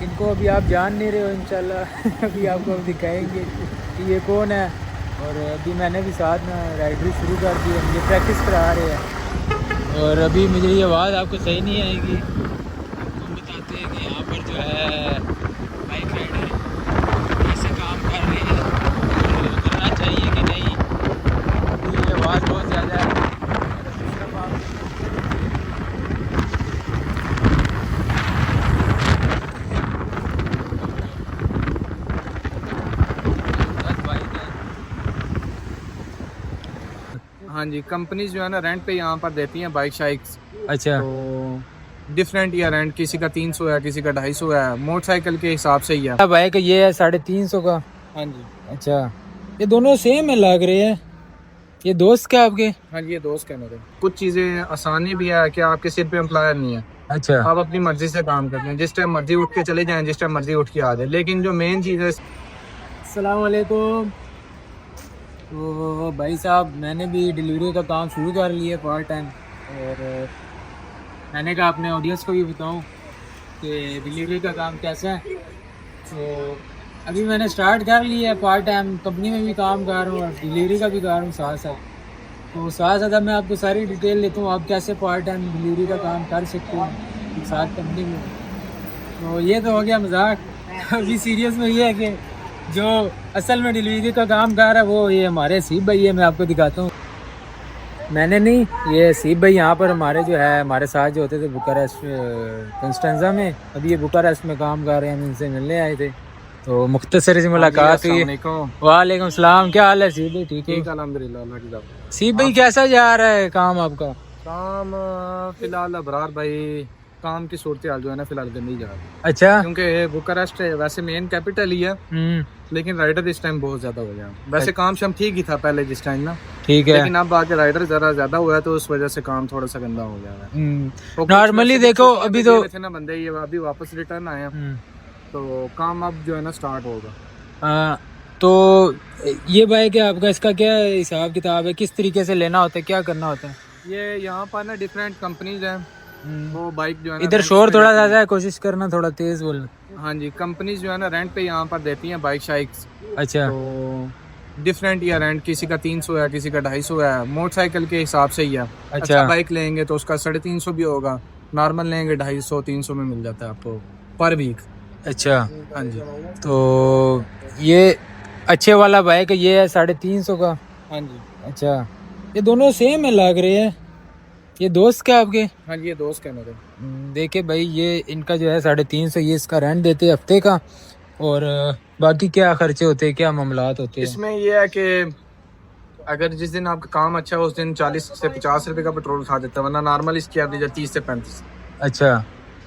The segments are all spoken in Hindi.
इनको अभी आप जान नहीं रहे हो इंशाल्लाह अभी आपको दिखाएंगे कि ये कौन है। और अभी मैंने भी साथ में राइडरी शुरू कर दी है, मुझे प्रैक्टिस करा रहे हैं। और अभी मुझे ये आवाज़ आपको सही नहीं आएगी, हम बताते हैं कि यहाँ पर जो है बाइक राइडर कैसे काम कर रहे हैं और करना चाहिए कि नहीं। क्योंकि ये आवाज़ बहुत ज़्यादा है। हाँ जी, कंपनीज जो है ना रेंट पे यहाँ पर देती हैं बाइक शाइक्स। अच्छा। तो डिफरेंट या रेंट, किसी का 300 है, किसी का 250 है, मोटरसाइकिल के हिसाब से ही है। बाइक ये है 350 का। हाँ जी। अच्छा, ये दोनों सेम है लग रहे हैं। ये दोस्त क्या आपके? हाँ जी, ये दोस्त है मेरे। कुछ चीज़ें आसानी भी है कि आपके सिर पे एम्प्लॉयर नहीं है, अच्छा। आप अपनी मर्जी से काम करते हैं, जिस टाइम मर्जी उठ के चले जाएं, जिस टाइम मर्जी उठ के आ जाए। लेकिन जो मेन चीज़ है, अस्सलाम वालेकुम। तो भाई साहब, मैंने भी डिलीवरी का काम शुरू कर लिया पार्ट टाइम। और मैंने कहा अपने ऑडियंस को भी बताऊं कि डिलीवरी का काम कैसा है। तो अभी मैंने स्टार्ट कर लिया है पार्ट टाइम, कंपनी में भी काम कर रहा हूँ और डिलीवरी का भी कर रहा हूँ साथ साथ। तो साथ साथ मैं आपको सारी डिटेल लेता हूँ, आप कैसे पार्ट टाइम डिलीवरी का काम कर सकते हो साथ कंपनी में। तो ये तो हो गया मजाक। अभी सीरियस में ये है कि जो असल में डिलीवरी का काम कर रहा है वो ये हमारे सीब भाई है। मैं आपको दिखाता हूँ, मैंने नहीं, ये सीब भाई यहाँ पर हमारे जो है हमारे साथ जो होते थे बुकारेस्ट कंस्टेंजा में, अभी ये बुकारेस्ट में काम कर रहे हैं। हम इनसे मिलने आए थे तो मुख्तसर से मुलाकात हुई। वालेकुम सलाम, क्या हाल है सीब भाई? ठीक है अल्हम्दुलिल्लाह। सीब भाई, कैसा जा रहा है काम आपका? काम फिलहाल अबरार भाई, काम की सूरत हाल जो है ना फिलहाल गंदी जा रही है। अच्छा। क्योंकि बुकारेस्ट वैसे मेन कैपिटल ही है, लेकिन राइडर इस टाइम बहुत ज्यादा हो गया। वैसे काम शाम ठीक ही था पहले जिस टाइम ना, ठीक है, लेकिन अब आके राइडर जरा ज्यादा हुआ है तो उस वजह से काम थोड़ा सा गंदा हो गया है। तो नॉर्मली देखो अभी तो थे ना बंदे, ये अभी वापस रिटर्न आए हैं, तो काम अब जो है ना स्टार्ट होगा। तो ये बाइक है आपका, इसका क्या हिसाब किताब है, किस तरीके से लेना होता है, क्या करना होता है? ये यहाँ पर ना डिफरेंट कंपनीज हैं, वो बाइक जो है ना इधर शोर थोड़ा ज्यादा है, कोशिश करना थोड़ा तेज बोलना। हाँ जी, कंपनीज जो है ना रेंट पे यहाँ पर देती हैं बाइक शाइक्स। अच्छा। तो डिफरेंट या रेंट, किसी का 300 है, किसी का 250 है, मोटरसाइकिल के हिसाब से ही है। अच्छा बाइक लेंगे तो उसका 350 भी होगा, नॉर्मल लेंगे 250-300 में मिल जाता है आपको पर वीक। अच्छा। हाँ जी। तो ये अच्छे वाला बाइक है, ये है 350 का। हाँ जी। अच्छा, ये दोनों सेम है लग रहे हैं। ये दोस्त क्या आपके? हाँ जी, ये दोस्त है मेरे। देखे भाई, ये इनका जो है 350, ये इसका रेंट देते हैं हफ्ते का। और बाकी क्या खर्चे होते हैं, क्या मामलात होते हैं इसमें? ये है कि अगर जिस दिन आपका काम अच्छा हो उस दिन 40 से 50 रुपए का पेट्रोल खा देता है, वरना नॉर्मल इसकी एवरेज 30 से 35। अच्छा।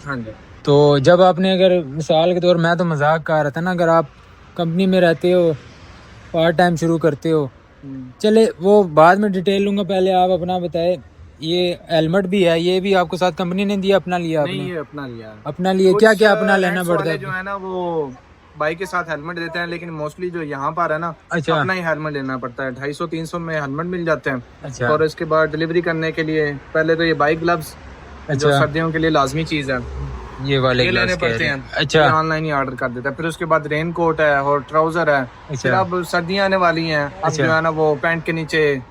हाँ जी। तो जब आपने, अगर मिसाल के तौर, मैं तो मजाक कर रहा था ना, अगर आप कंपनी में रहते हो, पार्ट टाइम शुरू करते हो, चले वो बाद में डिटेल लूंगा, पहले आप अपना बताए। ये हेलमेट भी है, ये भी आपको साथ कंपनी ने दिया, अपना लिया आपने? नहीं, ये अपना लिया है। अपना लिए, क्या क्या अपना लेना पड़ता है? जो है ना वो बाइक के साथ हेलमेट देते हैं, लेकिन मोस्टली जो यहाँ पर है ना, अच्छा, अपना ही हेलमेट लेना पड़ता है। 250-300 में हेलमेट मिल जाते हैं। अच्छा। और इसके बाद डिलीवरी करने के लिए पहले तो ये बाइक ग्लव्स, जो अच्छा, सर्दियों के लिए लाजमी चीज है, ये वाले ये लेने ग्लव्स पड़ते हैं। अच्छा, ऑनलाइन ही ऑर्डर कर देता है। फिर उसके बाद रेन कोट है और ट्राउजर है। फिर अब सर्दियाँ आने वाली हैं, अब जो है ना वो पैंट के नीचे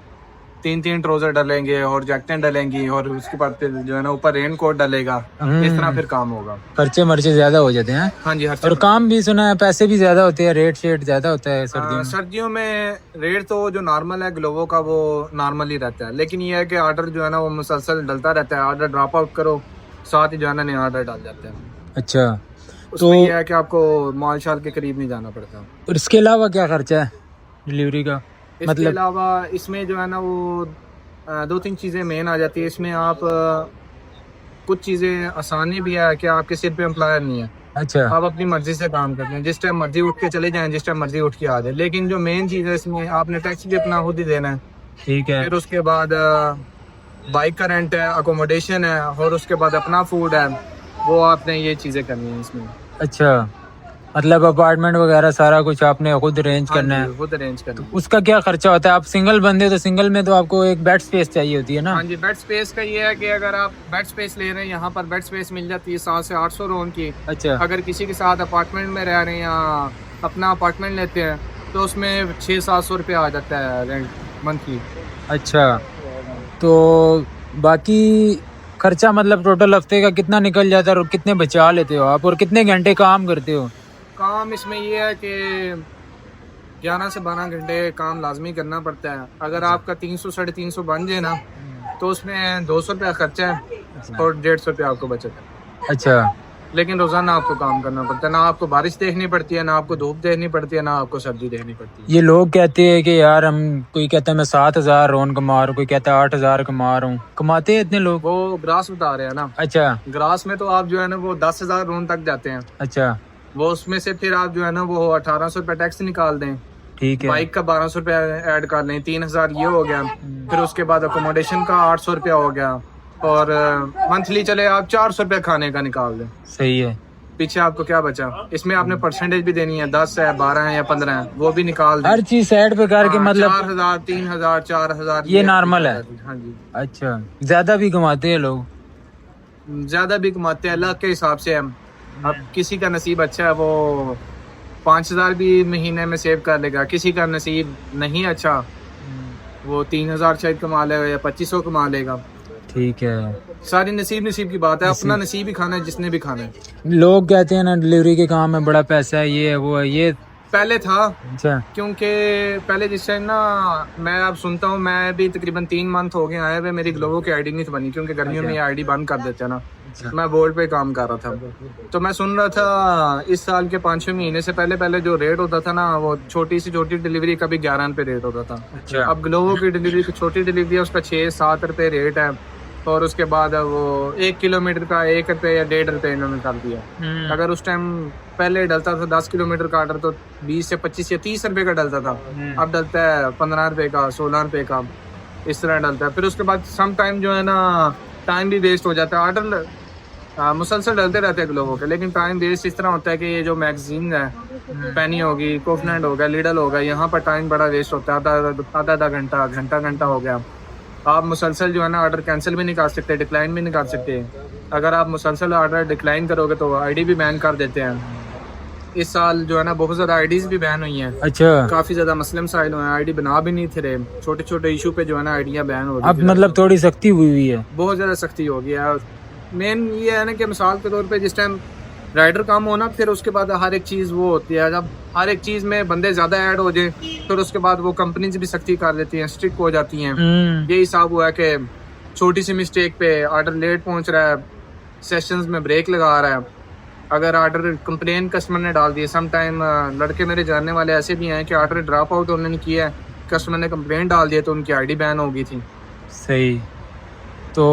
3-3 ट्राउजर डालेंगे और जैकेटें डालेंगी, और उसके बाद फिर जो है ना ऊपर रेन कोट डालेगा। इस तरह फिर काम होगा। खर्चे मर्चे ज्यादा हो जाते हैं। हाँ जी, और काम भी सुना है पैसे भी ज्यादा होते हैं, रेट शेट ज्यादा होता है सर्दियों में। सर्दियों में रेट तो जो नॉर्मल है ग्लोवो का वो नॉर्मल ही रहता है, लेकिन ये है कि ऑर्डर जो है ना वो मुसलसल डलता रहता है। ऑर्डर ड्रॉप आउट करो, साथ ही जो है ना नया ऑर्डर डाल जाते हैं। अच्छा। उसमें ये है कि आपको मॉल शाल के करीब नहीं जाना पड़ता। और इसके अलावा क्या खर्चा है डिलीवरी का? इसके अलावा इसमें जो है ना वो 2-3 चीज़ें मेन आ जाती है इसमें। आप कुछ चीज़ें आसानी भी है कि आपके सिर पे एम्प्लॉयर नहीं है। अच्छा। आप अपनी मर्जी से काम करते हैं, जिस टाइम मर्जी उठ के चले जाएं, जिस टाइम मर्जी उठ के आ जाए। लेकिन जो मेन चीज़ है इसमें, आपने टैक्स भी अपना खुद ही देना है। ठीक है। फिर उसके बाद बाइक का रेंट है, अकोमोडेशन है, और उसके बाद अपना फूड है, वो आपने ये चीज़ें करनी है इसमें। अच्छा। मतलब अपार्टमेंट वगैरह सारा कुछ आपने खुद अरेंज करना है? खुद अरेंज करना है। उसका क्या खर्चा होता है? आप सिंगल बंदे तो सिंगल में तो आपको एक बेड स्पेस चाहिए होती है ना? हाँ जी, बेड स्पेस का ये है कि अगर आप बेड स्पेस ले रहे हैं यहाँ पर बेड स्पेस मिल जाती है 700 से 800 रोन की। अच्छा अगर किसी के साथ अपार्टमेंट में रह रहे हैं या अपना अपार्टमेंट लेते हैं तो उसमें 600-700 रुपये आ जाता है रेंट मंथली। अच्छा। तो बाकी खर्चा मतलब टोटल हफ्ते का कितना निकल जाता है और कितने बचा लेते हो आप और कितने घंटे काम करते हो? काम इसमें ये है कि 11 से 12 घंटे काम लाजमी करना पड़ता है। अगर आपका 300-350 बन जाए ना तो उसमें 200 रुपया खर्चा है और 150 रुपया आपको बचत है। अच्छा। लेकिन रोजाना आपको काम करना पड़ता है, ना आपको बारिश देखनी पड़ती है, ना आपको धूप देखनी पड़ती है, ना आपको सर्दी देखनी पड़ती है। ये लोग कहते हैं कि यार हम, कोई कहता है मैं 7,000 रोन कमा रहा हूँ, कोई कहता है 8,000 कमा रहा हूँ। कमाते हैं इतने लोग? वो ग्रास बता रहे हैं ना। अच्छा ग्रास में तो आप जो है ना वो 10,000 रोन तक जाते हैं। अच्छा वो उसमें से फिर आप जो है ना वो 1800 रुपया टैक्स निकाल दें, ठीक है। बाइक का 1200 रुपया ऐड कर लें, 3,000 ये हो गया। फिर उसके बाद अकोमोडेशन का 800 रुपया हो गया और मंथली चले आप 400 रुपया खाने का निकाल दें। सही है। पीछे आपको क्या बचा? इसमें आपने परसेंटेज भी देनी है, 10 है, 12 है या 15 है, वो भी निकाल दें। हर चीज साइड पे करके मतलब 4,000, 3,000, 4,000 ये नॉर्मल है? हाँ जी। अच्छा, ज्यादा भी कमाते हैं लोग? ज्यादा भी कमाते हैं, अल्लाह के हिसाब से हम। अब किसी का नसीब अच्छा है वो 5,000 भी महीने में सेव कर लेगा, किसी का नसीब नहीं अच्छा वो 3,000 शायद कमा लेगा या 2,500 कमा लेगा। ठीक है। सारी नसीब की बात है, अपना नसीब ही खाना है जिसने भी खाना है। लोग कहते हैं ना डिलीवरी के काम में बड़ा पैसा है, ये है वो है, ये पहले था। अच्छा। क्योंकि पहले जिस टाइम ना मैं अब सुनता हूँ, मैं भी तकरीबन 3 मंथ हो गए आए हुए, मेरी ग्लोबो की आईडी नहीं बनी क्योंकि गर्मियों में आईडी बंद कर देते हैं ना। मैं बोर्ड पे काम कर रहा था तो मैं सुन रहा था इस साल के 5-6 महीने से पहले जो रेट होता था ना, वो छोटी सी छोटी डिलीवरी का भी 11 रुपये रेट होता था। अच्छा। अब ग्लोबो की डिलीवरी की छोटी डिलीवरी है उसका 6-7 रुपये रेट है और उसके बाद वो 1 किलोमीटर का 1 रुपये या 1.5 रुपये इन्होंने कर दिया। अगर उस टाइम पहले डलता था 10 किलोमीटर का ऑर्डर तो 20 से 25 या 30 रुपये का डलता था, अब डलता है 15 रुपये का, 16 रुपये का, इस तरह डलता है। फिर उसके बाद सम टाइम जो है ना टाइम भी वेस्ट हो जाता है। ऑर्डर मुसलसल डलते रहते हैं लोगों के, लेकिन टाइम वेस्ट इस तरह होता है कि ये जो मैगजीन है, पेनी होगी, कोफनेंट होगा, लीडल होगा, यहाँ पर टाइम बड़ा वेस्ट होता है। आधा घंटा हो गया। आप मुसलसल जो है ना ऑर्डर कैंसिल भी नहीं कर सकते, डिक्लाइन भी नहीं कर सकते। अगर आप मुसलसल ऑर्डर डिक्लाइन करोगे तो आईडी भी बैन कर देते हैं। इस साल जो है ना बहुत ज्यादा आईडीज भी बैन हुई हैं। अच्छा। काफी ज्यादा मुस्लिम साइड हुए हैं, आईडी बना भी नहीं थे रहे, छोटे छोटे इशू पे जो है ना आईडियां बैन हो रही अब मतलब थोड़ी सख्ती हुई है? बहुत ज्यादा सख्ती हो गई है। मेन ये है ना कि मिसाल के तौर पे जिस टाइम राइडर कम होना, फिर उसके बाद हर एक चीज़ वो होती है, जब हर एक चीज़ में बंदे ज़्यादा ऐड हो जाए फिर उसके बाद वो कंपनीज भी सख्ती कर लेती हैं, स्ट्रिक्ट हो जाती हैं। ये हिसाब हुआ है कि छोटी सी मिस्टेक पे ऑर्डर लेट पहुंच रहा है, सेशंस में ब्रेक लगा रहा है। अगर ऑर्डर कंप्लेन कस्टमर ने डाल दी, सम टाइम लड़के मेरे जानने वाले ऐसे भी हैं कि ऑर्डर ड्रॉप आउट उन्होंने किया है, कस्टमर ने कंप्लेन डाल दिया तो उनकी आईडी बैन हो गई थी। सही। तो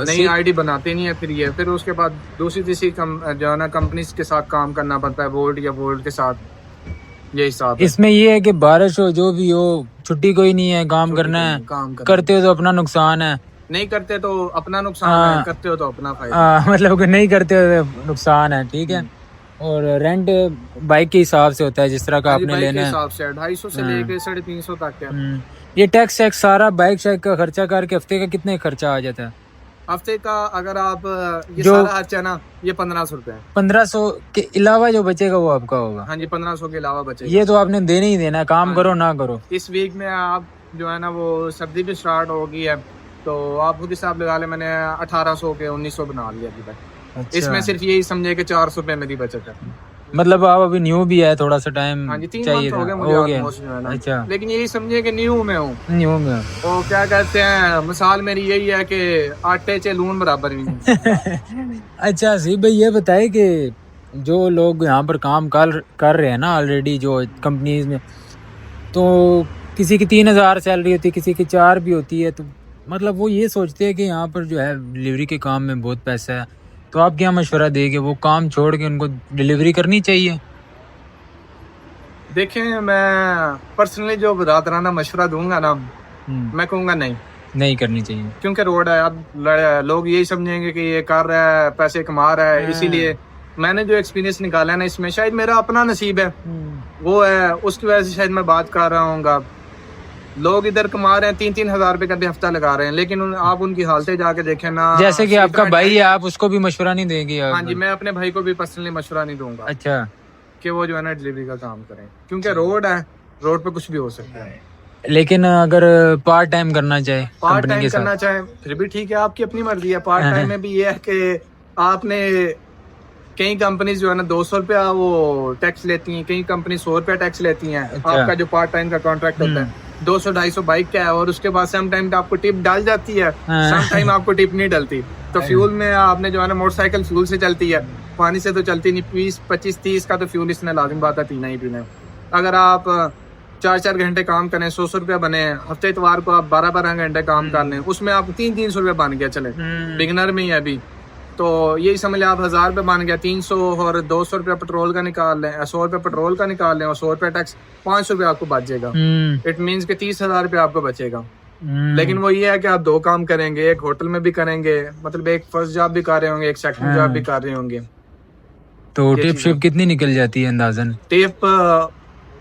नई आईडी बनाते नहीं है फिर उसके बाद दूसरी तीसरी जो है ना कंपनीज के साथ काम करना पड़ता है, बोर्ड या बोर्ड के साथ। ये हिसाब इसमें ये है कि बारिश हो जो भी हो, छुट्टी कोई नहीं है, काम करना है। करते हो तो अपना नुकसान है, नहीं करते तो अपना नुकसान है, करते हो तो अपना फायदा। मतलब नहीं करते हो तो नुकसान है। ठीक है। और रेंट बाइक के हिसाब से होता है जिस तरह का आपने लेना है, हिसाब से 250 से लेके 350 तक है। ये टैक्स सारा बाइक शाइक का खर्चा करके हफ्ते का कितने खर्चा आ जाता है? हफ्ते का अगर आप ये जो सारा खर्चा ना ये 1,500 रुपए है। 1,500 के अलावा जो बचेगा वो आपका होगा? हाँ जी, 1,500 के अलावा बचेगा। ये तो आपने देना ही देना, काम करो ना करो। इस वीक में आप जो है ना वो सर्दी भी स्टार्ट हो गई है तो आप खुद हिसाब लगा ले, मैंने 1,800 के 1,900 बना लिया अभी तक। अच्छा। इसमें सिर्फ यही समझे कि 400 रुपए मेरी बचत है। मतलब आप अभी न्यू भी है, थोड़ा सा टाइम। हाँ जी, 3 मंथ हो गए मुझे ऑलमोस्ट जो है ना। अच्छा। लेकिन यही समझे कि न्यू में हूँ। तो क्या कहते हैं, मिसाल मेरी यही है कि आटे चे लून बराबर भी। अच्छा सी भाई, ये बताए कि जो लोग यहाँ पर काम कर रहे हैं ना ऑलरेडी जो कंपनीज में, तो किसी की 3,000 सैलरी होती है, किसी की 4 भी होती है, तो मतलब वो ये सोचते हैं कि यहाँ पर जो है डिलीवरी के काम में बहुत पैसा है, तो आप क्या मशवरा देंगे? वो काम छोड़ के उनको डिलीवरी करनी चाहिए? देखें, मैं पर्सनली जो बरादराना मशवरा दूंगा ना, मैं कहूँगा नहीं करनी चाहिए। क्योंकि रोड है, अब लोग यही समझेंगे कि ये कर रहा है, पैसे कमा रहा है, इसीलिए मैंने जो एक्सपीरियंस निकाला है ना इसमें, शायद मेरा अपना नसीब है वो है, उसकी वजह से शायद मैं बात कर रहा हूँ। लोग इधर कमा रहे हैं 3-3 हजार रुपए का भी हफ्ता लगा रहे हैं, लेकिन आप उनकी हालतें जाके देखें ना। जैसे कि आपका भाई है, आप उसको भी मशवरा नहीं देंगे? हाँ जी, मैं अपने भाई को भी पर्सनली मशवरा नहीं दूंगा अच्छा कि वो जो है ना डिलीवरी का काम करें, क्योंकि रोड है, रोड पे कुछ भी हो सकता है। लेकिन अगर पार्ट टाइम करना चाहे, पार्ट टाइम करना चाहे फिर भी ठीक है, आपकी अपनी मर्जी है। पार्ट टाइम में भी ये है कि आपने, कई कंपनीज जो है ना 200 रुपया वो टैक्स लेती हैं, कई कंपनी 100 रुपया टैक्स लेती हैं। आपका जो पार्ट टाइम का कॉन्ट्रैक्ट होता है 200-250 बाइक का है, और उसके बाद सम टाइम आपको टिप डाल जाती है, सम टाइम आपको टिप नहीं डलती। तो फ्यूल में आपने जो है ना, मोटरसाइकिल फ्यूल से चलती है, पानी से तो चलती नहीं। 20-25-30 का तो फ्यूल इसने लाजिम बात है पीना ही पीना। अगर आप 4-4 घंटे काम करें, 100 रुपया बने, हफ्ते इतवार को आप 12-12 घंटे काम कर लें, उसमें आप 300 रुपया बन गया। चले बिगनर में ही है अभी, तो यही समझ लें आप 1000 रुपये बन गया। 300 और 200 रुपया पेट्रोल का निकाल लें, 100 रुपया पेट्रोल का निकाल लें, और 100 रुपया टैक्स, 500 रुपया आपको बचेगा। इट मीन्स के 30,000 रुपया आपको बचेगा। लेकिन वो ये है कि आप 2 काम करेंगे, एक होटल में भी करेंगे, मतलब एक फर्स्ट जॉब भी कर रहे होंगे, एक सेकंड जॉब भी कर रहे होंगे। तो टिप शिप कितनी निकल जाती है अंदाजन? टिप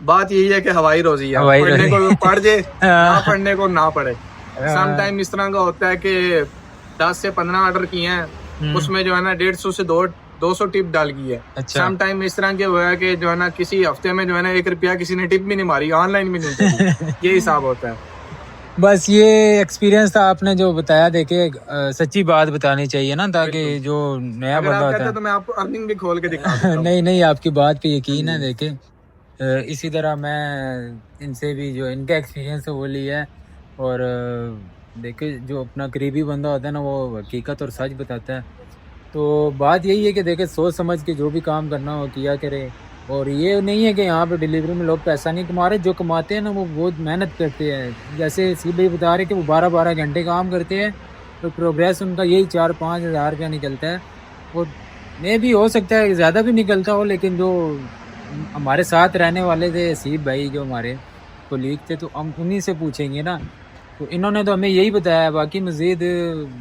बात यही है कि हवाई रोजी है, पढ़ने को पढ़ जाए, ना पढ़ने को ना पढ़े। सम टाइम इस तरह का होता है कि 10 से 15 ऑर्डर किए हैं, उसमें जो है ना 150 से 200 टिप डाल गई है। अच्छा। सम टाइम इस तरह के हुआ है कि जो है ना किसी हफ्ते में जो है ना 1 रुपया किसी ने टिप भी नहीं मारी, ऑनलाइन भी नहीं ये हिसाब होता है। बस ये एक्सपीरियंस था आपने जो बताया, देखे सच्ची बात बतानी चाहिए ना, ताकि जो नया बंदा होता है। तो मैं आपको अर्निंग भी खोल के दिखा देता हूं। नहीं, आपकी बात पे यकीन है। देखे इसी तरह मैं इनसे भी जो इनका एक्सपीरियंस है वो लिया है, और देखे जो अपना करीबी बंदा होता है ना, वो हकीकत और सच बताता है। तो बात यही है कि देखे सोच समझ के जो भी काम करना हो किया करे, और ये नहीं है कि यहाँ पे डिलीवरी में लोग पैसा नहीं कमा रहे, जो कमाते हैं ना वो बहुत मेहनत करते हैं। जैसे सी भाई बता रहे कि वो 12-12 घंटे काम करते हैं, तो प्रोग्रेस उनका यही 4-5 हज़ार रुपया निकलता है। और मे भी हो सकता है ज़्यादा भी निकलता हो, लेकिन जो हमारे साथ रहने वाले थे सीब भाई, जो हमारे कोलीग थे, तो हम उन्हीं से पूछेंगे ना। तो इन्होंने तो हमें यही बताया, बाकी मज़ीद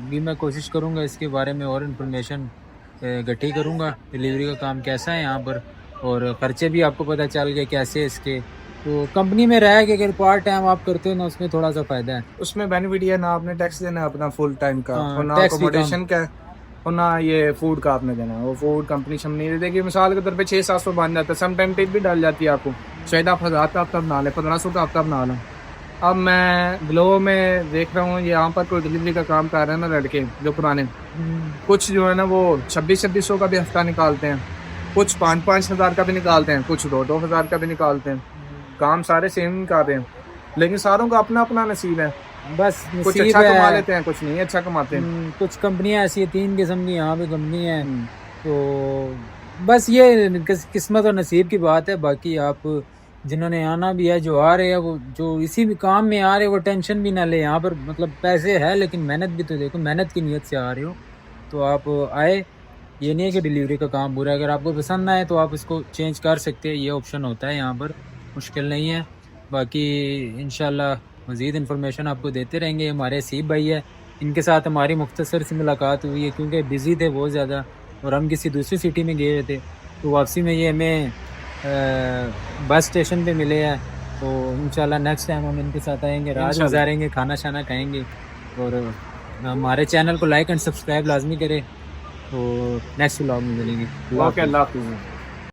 भी मैं कोशिश करूँगा इसके बारे में और इन्फॉर्मेशन इकट्ठी करूँगा, डिलीवरी का काम कैसा है यहाँ पर, और ख़र्चे भी आपको पता चल गए कैसे इसके। तो कंपनी में रह के अगर पार्ट टाइम आप करते हो ना, उसमें थोड़ा सा फ़ायदा है। उसमें बेनिफिट ये ना आपने टैक्स देना है अपना फुल टाइम का, हाँ, और ना अकोमोडेशन का, और ना ये फूड का आपने देना है। वो फूड कंपनी शम नहीं देगी। मिसाल के तौर पे 600-700 बन जाता है, सम टाइम टिप भी डाल जाती है आपको। शायद आप 1000 का हफ्ता बना लें, 1500 का हफ्ता बना लें। अब मैं ग्लो में देख रहा हूँ यहाँ पर कोई डिलीवरी का काम कर रहे हैं ना लड़के जो पुराने, कुछ जो है ना वो 2600 का भी हफ्ता निकालते हैं, कुछ 5-5 हज़ार का भी निकालते हैं, कुछ 2-2 हज़ार का भी निकालते हैं। काम सारे सेम कर रहे हैं, लेकिन सारों का अपना अपना नसीब है। बस कुछ अच्छा कमा लेते हैं, कुछ नहीं अच्छा कमाते हैं। कुछ कंपनियां ऐसी है, 3 किस्म की यहाँ पे कंपनी है। तो बस ये किस्मत और नसीब की बात है। बाकी आप जिन्होंने आना भी है, जो आ रहे हैं, वो जो इसी भी काम में आ रहे हैं, वो टेंशन भी ना ले। यहाँ पर मतलब पैसे है, लेकिन मेहनत भी तो देखो, मेहनत की नीयत से आ रहे हो तो आप आए। ये नहीं है कि डिलीवरी का काम बुरा है, अगर आपको पसंद आए तो आप इसको चेंज कर सकते हैं, ये ऑप्शन होता है यहाँ पर, मुश्किल नहीं है। बाकी इंशाल्लाह मज़ीद इन्फॉर्मेशन आपको देते रहेंगे। हमारे सीब भाई है, इनके साथ हमारी मुख्तसर सी मुलाकात हुई है, क्योंकि बिज़ी थे बहुत ज़्यादा, और हम किसी दूसरी सिटी में गए थे, तो वापसी में ये हमें बस स्टेशन पे मिले हैं। तो इंशाल्लाह नेक्स्ट टाइम हम इनके साथ आएंगे, रात गुजारेंगे, खाना शाना खाएंगे, और हमारे चैनल को लाइक एंड सब्सक्राइब लाजमी करें। तो नेक्स्ट व्लॉग में मिलेंगे। ओके, अल्लाह हाफ़िज़।